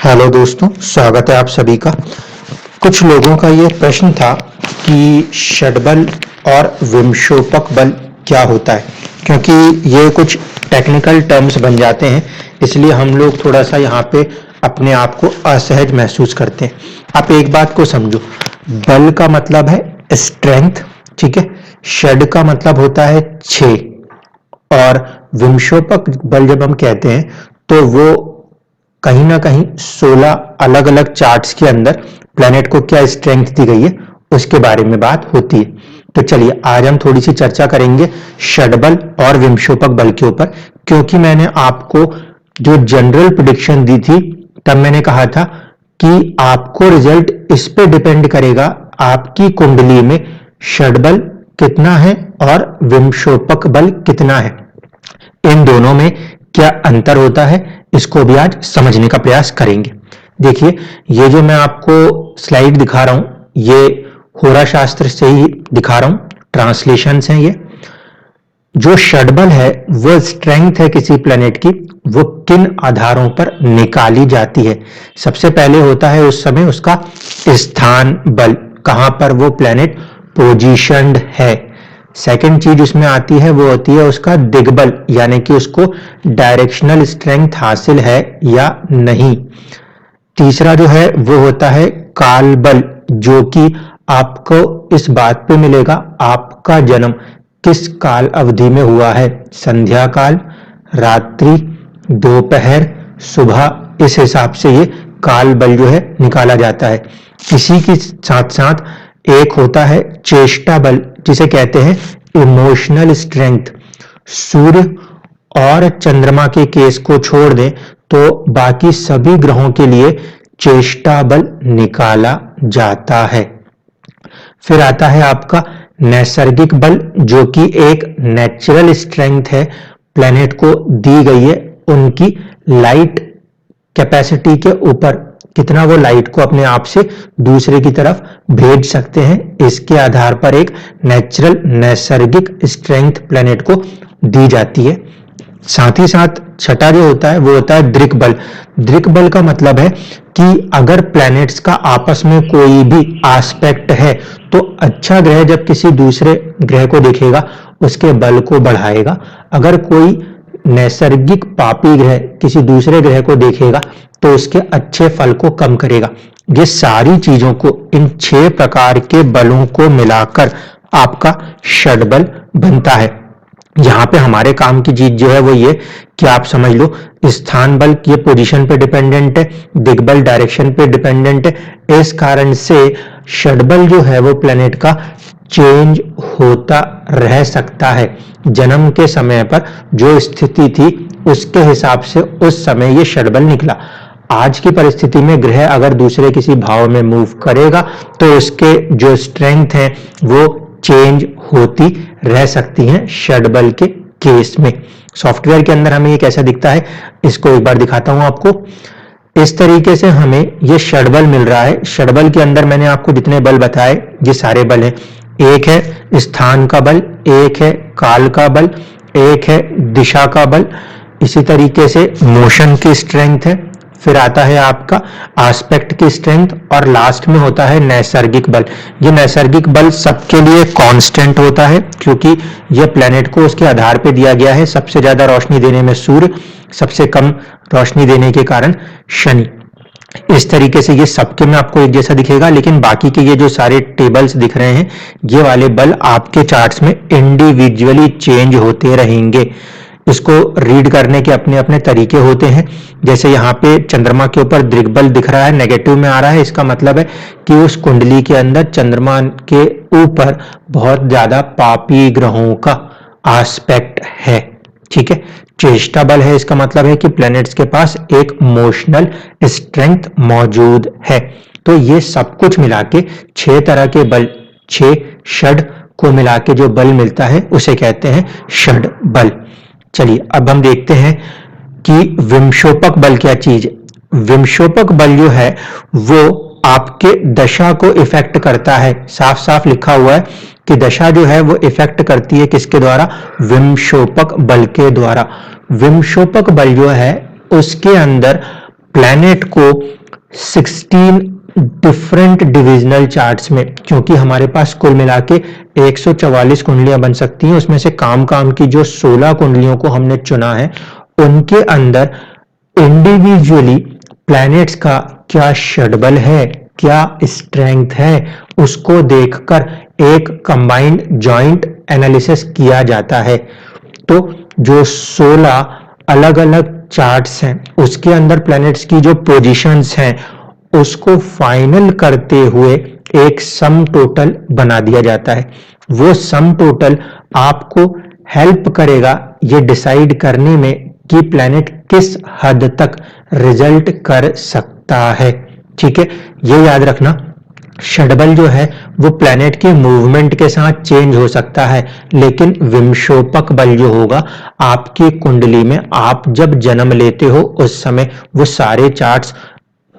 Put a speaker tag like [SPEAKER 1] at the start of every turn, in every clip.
[SPEAKER 1] Hello दोस्तों, स्वागत है आप सभी का। कुछ लोगों का ये प्रश्न था कि षडबल और विमशोपक बल क्या होता है, क्योंकि ये कुछ टेक्निकल टर्म्स बन जाते हैं, इसलिए हम लोग थोड़ा सा यहाँ पे अपने आप को असहज महसूस करते हैं। आप एक बात को समझो, बल का मतलब है स्ट्रेंथ, ठीक है। षड का मतलब होता है 6 और विमशोपक बल जब हम कहते हैं तो वो कहीं ना कहीं 16 अलग अलग चार्ट्स के अंदर प्लेनेट को क्या स्ट्रेंथ दी गई है उसके बारे में बात होती है। तो चलिए आज हम थोड़ी सी चर्चा करेंगे षडबल और विमशोपक बल के ऊपर, क्योंकि मैंने आपको जो जनरल प्रिडिक्शन दी थी तब मैंने कहा था कि आपको रिजल्ट इस पे डिपेंड करेगा आपकी कुंडली में षडबल कितना है और विमशोपक बल कितना है, इन दोनों में क्या अंतर होता है, इसको भी आज समझने का प्रयास करेंगे। देखिए, ये जो मैं आपको स्लाइड दिखा रहा हूं ये होरा शास्त्र से ही दिखा रहा हूं, ट्रांसलेशंस हैं। ये जो षडबल है वो स्ट्रेंथ है किसी प्लेनेट की, वो किन आधारों पर निकाली जाती है। सबसे पहले होता है उस समय उसका स्थान बल, कहां पर वो प्लेनेट पोजीशनड है। सेकंड चीज उसमें आती है वो होती है उसका दिग्बल, यानी कि उसको डायरेक्शनल स्ट्रेंथ हासिल है या नहीं। तीसरा जो है वो होता है काल बल, जो कि आपको इस बात पे मिलेगा आपका जन्म किस काल अवधि में हुआ है, संध्या काल, रात्रि, दोपहर, सुबह, इस हिसाब से ये काल बल जो है निकाला जाता है। इसी के साथ साथ एक होता है चेष्टा बल, जिसे कहते हैं इमोशनल स्ट्रेंथ। सूर्य और चंद्रमा के केस को छोड़ दें तो बाकी सभी ग्रहों के लिए चेष्टा बल निकाला जाता है। फिर आता है आपका नैसर्गिक बल, जो कि एक नेचुरल स्ट्रेंथ है, प्लेनेट को दी गई है उनकी लाइट कैपेसिटी के ऊपर, कितना वो लाइट को अपने आप से दूसरे की तरफ भेज सकते हैं, इसके आधार पर एक नेचुरल नैसर्गिक स्ट्रेंथ प्लेनेट को दी जाती है। साथ ही साथ छठा जो होता है वो होता है दृक बल। दृक बल का मतलब है कि अगर प्लैनेट्स का आपस में कोई भी एस्पेक्ट है तो अच्छा ग्रह जब किसी दूसरे ग्रह को देखेगा उसके बल को बढ़ाएगा, अगर कोई नैसर्गिक पापी ग्रह किसी दूसरे ग्रह को देखेगा तो उसके अच्छे फल को कम करेगा। ये सारी चीजों को, इन 6 प्रकार के बलों को मिलाकर आपका षडबल बनता है। यहां पे हमारे काम की चीज जो है वो ये कि आप समझ लो, स्थान बल ये पोजीशन पे डिपेंडेंट है, दिग्बल डायरेक्शन पे डिपेंडेंट है। इस कारण से षडबल जो है वो प्लेनेट का चेंज होता रह सकता है। जन्म के समय पर जो स्थिति थी उसके हिसाब से उस समय ये षडबल निकला। आज की परिस्थिति में ग्रह अगर दूसरे किसी भाव में मूव करेगा तो उसके जो स्ट्रेंथ है वो चेंज होती रह सकती हैं षडबल के केस में। सॉफ्टवेयर के अंदर हमें ये कैसा दिखता है, इसको एक बार दिखाता हूं आपको। इस तरीके से हमें ये षडबल मिल रहा है। षडबल के अंदर मैंने आपको जितने बल बताए ये सारे बल हैं। एक है स्थान का बल, एक है काल का बल, एक है दिशा का बल, इसी तरीके से मोशन की स्ट्रेंथ है, फिर आता है आपका एस्पेक्ट की स्ट्रेंथ, और लास्ट में होता है नैसर्गिक बल। ये नैसर्गिक बल सबके लिए कांस्टेंट होता है, क्योंकि ये प्लेनेट को उसके आधार पे दिया गया है। सबसे ज्यादा रोशनी देने में सूर्य, सबसे कम रोशनी देने के कारण शनि। इस तरीके से ये सबके में आपको एक जैसा दिखेगा, लेकिन बाकी के ये जो सारे टेबल्स दिख रहे हैं ये वाले बल आपके चार्ट्स में इंडिविजुअली चेंज होते रहेंगे। इसको रीड करने के अपने अपने तरीके होते हैं। जैसे यहाँ पे चंद्रमा के ऊपर दृग्बल दिख रहा है, नेगेटिव में आ रहा है, इसका मतलब है कि उस कुंडली के अंदर चंद्रमा के ऊपर बहुत ज्यादा पापी ग्रहों का एस्पेक्ट है, ठीक है। चेष्टा बल है, इसका मतलब है कि प्लैनेट्स के पास एक मोशनल स्ट्रेंथ मौजूद है। तो ये सब कुछ मिला के 6 तरह के बल, 6 षड को मिला के जो बल मिलता है उसे कहते हैं षड बल। चलिए अब हम देखते हैं कि विमशोपक बल क्या चीज है। विमशोपक बल जो है वो आपके दशा को इफेक्ट करता है। साफ साफ लिखा हुआ है कि दशा जो है वो इफेक्ट करती है किसके द्वारा, विमशोपक बल के द्वारा। विमशोपक बल जो है उसके अंदर प्लैनेट को 16 डिफरेंट डिविजनल चार्ट्स में, क्योंकि हमारे पास कुल मिला के 144 कुंडलियां बन सकती हैं, उसमें से काम की जो 16 कुंडलियों को हमने चुना है, उनके अंदर इंडिविजुअली प्लैनेट्स का क्या षटबल है, क्या स्ट्रेंथ है, उसको देखकर एक कंबाइंड जॉइंट एनालिसिस किया जाता है। तो जो 16 अलग अलग चार्ट्स हैं, उसके अंदर प्लैनेट्स की जो पोजीशंस हैं, उसको फाइनल करते हुए एक सम टोटल बना दिया जाता है। वो सम टोटल आपको हेल्प करेगा ये डिसाइड करने में कि प्लैनेट किस हद तक रिजल्ट कर सकता है। ठीक है, ये याद रखना, षटबल जो है वो प्लैनेट के मूवमेंट के साथ चेंज हो सकता है, लेकिन विमशोपक बल जो होगा आपकी कुंडली में, आप जब जन्म लेते हो उस समय वो सारे चार्ट्स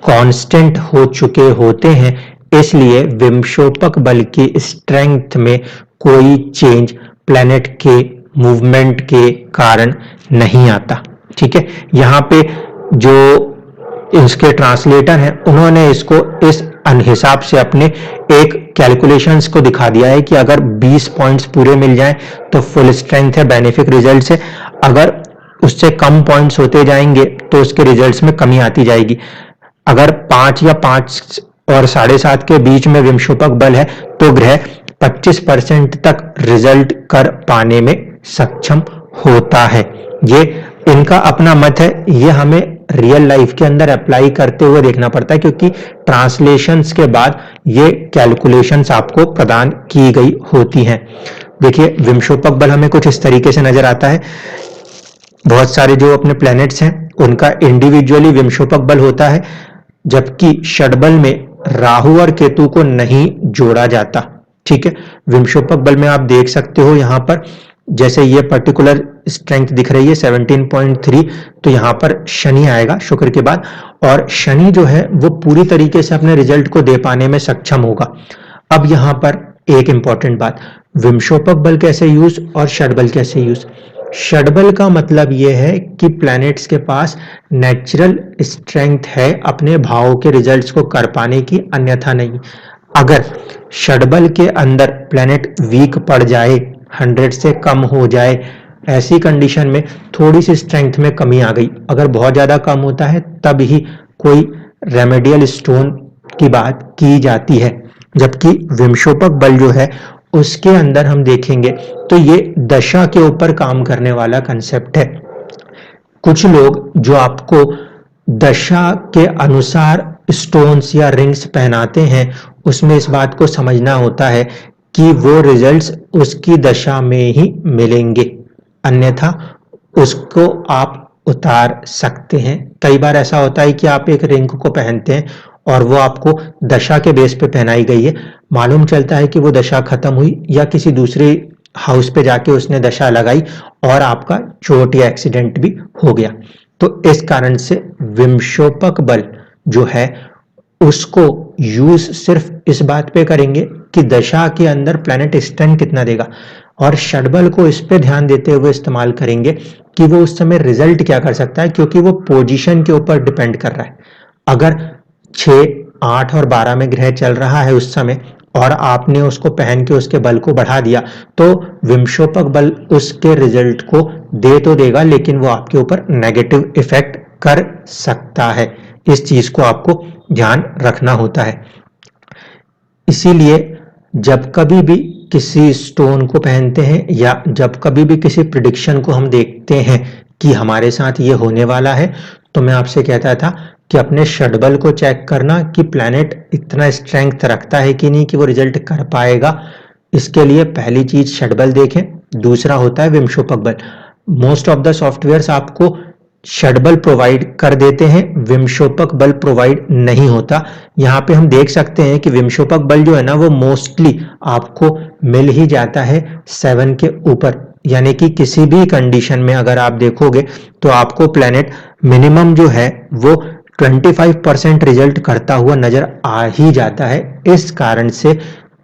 [SPEAKER 1] कांस्टेंट हो चुके होते हैं, इसलिए विमशोपक बल की स्ट्रेंथ में कोई चेंज प्लैनेट के मूवमेंट के कारण नहीं आता। ठीक है, यहां पे जो इसके ट्रांसलेटर हैं, उन्होंने इसको इस हिसाब से अपने एक कैलकुलेशंस को दिखा दिया है कि अगर 20 पॉइंट्स पूरे मिल जाएं तो फुल स्ट्रेंथ है, बेनिफिक रिजल्ट है। अगर उससे कम पॉइंट्स होते जाएंगे तो उसके रिजल्ट्स में कमी आती जाएगी। अगर 5 या 5 और 7.5 के बीच में विमशोपक बल है तो ग्रह 25% तक रिजल्ट कर पाने में सक्षम होता है। ये इनका अपना मत है, ये हमें रियल लाइफ के अंदर अप्लाई करते हुए देखना पड़ता है, क्योंकि ट्रांसलेशंस के बाद ये कैलकुलेशंस आपको प्रदान की गई होती हैं। देखिए, विमशोपक बल हमें कुछ इस तरीके से नजर आता है। बहुत सारे जो अपने प्लैनेट्स हैं उनका इंडिविजुअली विमशोपक बल होता है, जबकि षटबल में राहु और केतु को नहीं जोड़ा जाता। ठीक है, विमशोपक बल में आप देख सकते हो यहां पर, जैसे ये पर्टिकुलर स्ट्रेंथ दिख रही है 17.3, तो यहां पर शनि आएगा शुक्र के बाद, और शनि जो है वो पूरी तरीके से अपने रिजल्ट को दे पाने में सक्षम होगा। अब यहां पर एक इंपॉर्टेंट बात, विमशोपक बल कैसे यूज और षटबल कैसे यूज। षटबल का मतलब यह है कि प्लैनेट्स के पास नेचुरल स्ट्रेंथ है अपने भावों के रिजल्ट्स को कर पाने की, अन्यथा नहीं। अगर षटबल के अंदर प्लैनेट वीक पड़ जाए, 100 से कम हो जाए, ऐसी कंडीशन में थोड़ी सी स्ट्रेंथ में कमी आ गई, अगर बहुत ज्यादा कम होता है तब ही कोई रेमेडियल स्टोन की बात की जाती है। जबकि विमशोपक बल जो है उसके अंदर हम देखेंगे तो ये दशा के ऊपर काम करने वाला कंसेप्ट है। कुछ लोग जो आपको दशा के अनुसार स्टोन्स या रिंग्स पहनाते हैं, उसमें इस बात को समझना होता है कि वो रिजल्ट्स उसकी दशा में ही मिलेंगे, अन्यथा उसको आप उतार सकते हैं। कई बार ऐसा होता है कि आप एक रिंग को पहनते हैं और वो आपको दशा के बेस पे पहनाई गई है, मालूम चलता है कि वो दशा खत्म हुई या किसी दूसरे हाउस पे जाके उसने दशा लगाई और आपका चोट या एक्सीडेंट भी हो गया। तो इस कारण से विमशोपक बल जो है उसको यूज सिर्फ इस बात पे करेंगे कि दशा के अंदर प्लैनेट स्टैंड कितना देगा, और षटबल को इस पे ध्यान देते हुए इस्तेमाल करेंगे कि वो उस समय रिजल्ट क्या कर सकता है, क्योंकि वो पोजीशन के ऊपर डिपेंड कर रहा है। अगर 6, 8 और 12 में ग्रह चल रहा है उस समय और आपने उसको पहन के उसके बल को बढ़ा दिया, तो विमशोपक बल उसके रिजल्ट को दे तो देगा, लेकिन वो आपके ऊपर नेगेटिव इफेक्ट कर सकता है। इस चीज को आपको ध्यान रखना होता है। इसीलिए जब कभी भी किसी स्टोन को पहनते हैं या जब कभी भी किसी प्रिडिक्शन को हम देखते हैं कि हमारे साथ ये होने वाला है, तो मैं आपसे कहता था कि अपने षटबल को चेक करना कि प्लैनेट इतना स्ट्रेंथ रखता है कि नहीं कि वो रिजल्ट कर पाएगा। इसके लिए पहली चीज षटबल देखें, दूसरा होता है विमशोपक बल। मोस्ट ऑफ द सॉफ्टवेयर्स आपको षटबल प्रोवाइड कर देते हैं, विमशोपक बल प्रोवाइड नहीं होता। यहाँ पे हम देख सकते हैं कि विमशोपक बल जो है ना वो मोस्टली आपको मिल ही जाता है 7 के ऊपर, यानी कि किसी भी कंडीशन में अगर आप देखोगे तो आपको प्लैनेट मिनिमम जो है वो 25% रिजल्ट करता हुआ नजर आ ही जाता है। इस कारण से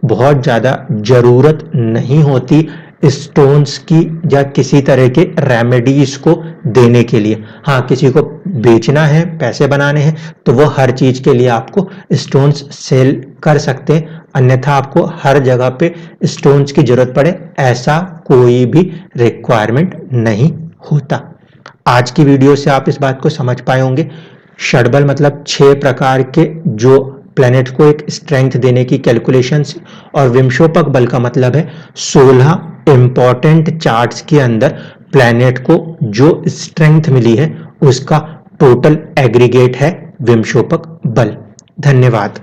[SPEAKER 1] बहुत ज्यादा जरूरत नहीं होती स्टोन्स की या किसी तरह के रेमेडीज को देने के लिए। हाँ, किसी को बेचना है, पैसे बनाने हैं, तो वो हर चीज के लिए आपको स्टोन्स सेल कर सकते हैं, अन्यथा आपको हर जगह पे स्टोन्स की जरूरत पड़े ऐसा कोई भी रिक्वायरमेंट नहीं होता। आज की वीडियो से आप इस बात को समझ पाए होंगे। षडबल मतलब 6 प्रकार के जो प्लैनेट को एक स्ट्रेंथ देने की कैलकुलेशंस, और विमशोपक बल का मतलब है 16 इंपॉर्टेंट चार्ट्स के अंदर प्लैनेट को जो स्ट्रेंथ मिली है उसका टोटल एग्रीगेट है विमशोपक बल। धन्यवाद।